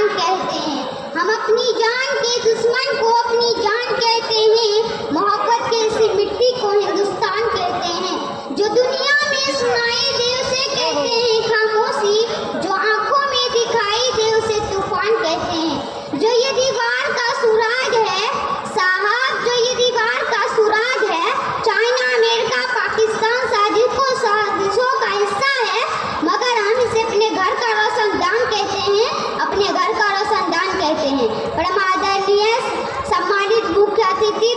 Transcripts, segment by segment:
जान कहते हैं। हम अपनी जान के दुश्मन को अपनी जान कहते हैं। मोहब्बत के इसी मिट्टी को हिंदुस्तान कहते हैं। जो दुनिया में सुनाई दे उसे कहते हैं खामोशी, जो आंखों में दिखाई दे उसे तूफान कहते हैं। जो ये दीवार का सुराग है साहब, जो ये दीवार का सुराग है, चाइना अमेरिका पाकिस्तान साजिशों का हिस्सा है, मगर हम इसे अपने घर का रोशनदान कहते हैं, अपने घर का रोशनदान कहते हैं। परम आदरणीय सम्मानित मुख्य अतिथि,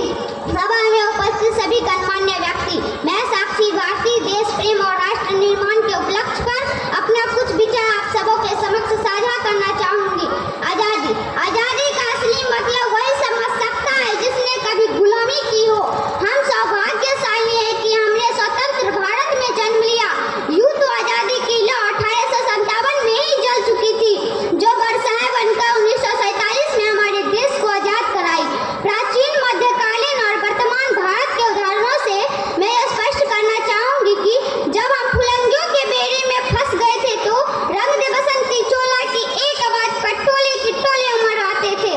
सभा में उपस्थित सभी गणमान्य व्यक्ति, मैं साक्षी भारती देश प्रेम और राष्ट्र निर्माण के उपलक्ष्य पर अपना कुछ विचार आप सबों के समक्ष साझा करना चाहूंगी। आजादी का असली मतलब वही समझ सकता है जिसने कभी गुलामी की हो। हम सौभाग्यशाली हैं कि हमने स्वतंत्र भारत में जन्म लिया। यूं तो आजादी की लौ 1857 में ही जल चुकी थी, जो बरसाए बनकर 1947 में हमारे देश को आजाद कराई। प्राचीन, मध्यकालीन और वर्तमान भारत के उदाहरणों से मैं यह स्पष्ट करना चाहूंगी कि जब हम फुलंगियों के बेड़े में फंस गए थे तो रंग दे बसंती चोला की एक आवाज पर टोले की टोले उमड़ आते थे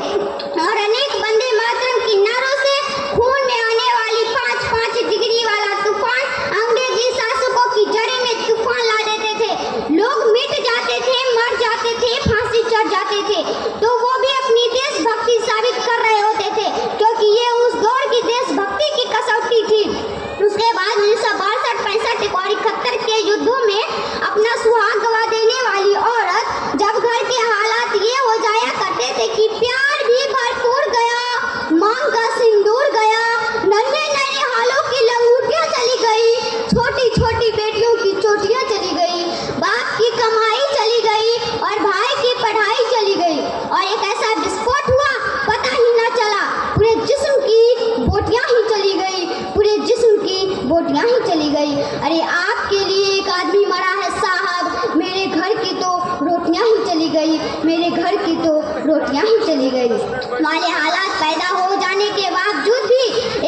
और अनेक वंदे मातरम की नारों से खून में आने वाली 5-5 डिग्री वाला तूफान अंग्रेजी शासकों की जड़ें में तूफान ला देते थे। लोग मिट जाते थे, मर जाते थे, फांसी चढ़ जाते थे, तो वो भी अपनी देशभक्ति साबित कर रहे होते थे, क्योंकि ये उस दौर की देशभक्ति की कसौटी थी। उसके बाद 1962, 65 और 71 के युद्धों में अपना सुहाग गवा देने वाली औरत जब घर के हालात ये हो जाया करते थे कि प्यार भी भरपूर गया, मांग का सिंदूर गया, नन्हे नन्हे हालों की लंगूटियां चली गई, छोटी छोटी बेटियों की चोटियां चली गई, बाप की कमाई चली गई और भाई की पढ़ाई चली गई, और एक ऐसा विस्फोट हुआ पता ही न चला, पूरे जिस्म की बोटियां ही चली गई, पूरे जिस्म की बोटियां ही चली गई। अरे आपके लिए एक आदमी मरा है साहब, मेरे घर की तो रोटियां ही चली गई, मेरे घर की तो रोटियां ही चली गई। वाले हालात पैदा हो जाने के बावजूद भी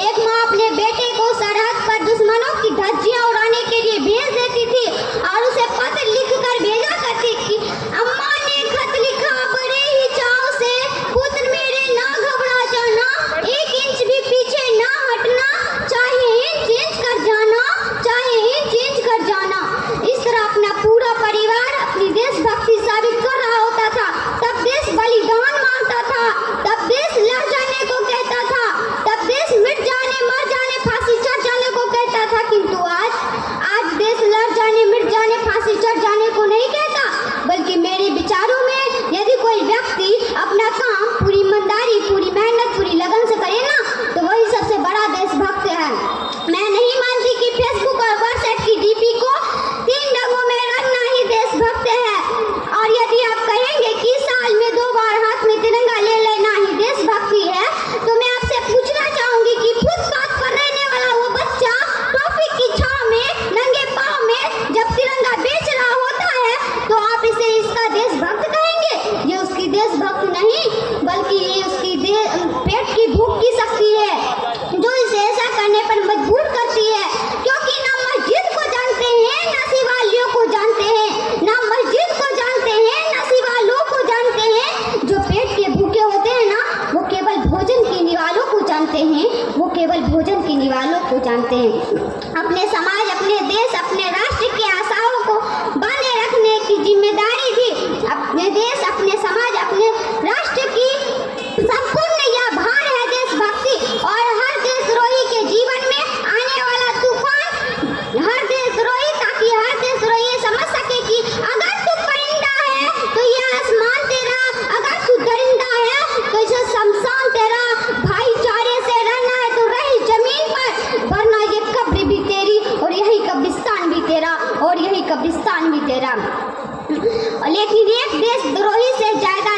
एक माँ अपने बेटे को सरहद पर दुश्मनों की धज्जियां उड़ाने के लिए भेज देती थी और उसे पत्र लिखकर भेजा करती कि अम्मा ने खत लिखा बड़े ही चाव से, पुत्र मेरे ना घबरा जाना, 1 इंच भी पीछे ना हटना, चाहे इंच कर जाना, चाहे इंच कर जाना। इस तरह अपना पूरा परिवार अपनी देशभक्ति साबित कर रहा होता था। तब देश बलिदान मांगता था, तब देश लड़ जाने को कहता था, तब देश मिट जाने, मर जाने, फांसी चढ़ जाने को कहता था। किंतु आज देश लड़ जाने, मिट जाने, फांसी चढ़ जाने को नहीं कहता, बल्कि मेरे विचारों में यदि कोई व्यक्ति अपना काम पूरी ईमानदारी, पूरी मेहनत, पूरी लगन से करे ना, तो वही सबसे बड़ा देशभक्त है। मैं नहीं मानती कि फेसबुक और व्हाट्सएप की डीपी को 3 रंगों में रंगना ही देशभक्त है, और यदि आप कहेंगे कि साल में 2 बार हाथ में तिरंगा ले लेना ही देशभक्ति है, तो मैं आपसे पूछना चाहूंगी कि फुटपाथ पर रहने वाला वो बच्चा ट्रैफिक की छांव में नंगे पांव में जब तिरंगा बेच रहा होता है, तो आप इसे इसका देशभक्त कहेंगे? ये उसकी देशभक्त नहीं, बल्कि ये उसकी पेट की भूख की शक्ति है जो इसे ऐसा करने पर मजबूर करती है, क्योंकि ना मस्जिद को जानते हैं, ना शिवालयों को जानते हैं, ना मस्जिद को जानते हैं, ना शिवालयों को जानते हैं। जो पेट के भूखे होते हैं ना, वो केवल भोजन की निवालों को जानते हैं, वो केवल भोजन की निवालों को जानते हैं। अपने समाज, अपने देश, अपने राष्ट्र की आशाओं को बांधे रखने की जिम्मेदारी थी। अपने देश, अपने समाज, अपने राष्ट्र की संपूर्ण यह भार है देशभक्ति, और हर देशद्रोही के जीवन में आने वाला तूफान, हर देशद्रोही, ताकि हर देशद्रोही ये समझ सके कि अगर तू परिंदा है तो यह आसमान तेरा, अगर तू दरिंदा है तो यह शमशान तेरा, भाईचारे से रहना है तो रही जमीन पर, वरना ये कब्र भी तेरी और यही कब्रिस्तान भी तेरा, और यही कब्रिस्तान भी तेरा। लेकिन एक देशद्रोही से ज्यादा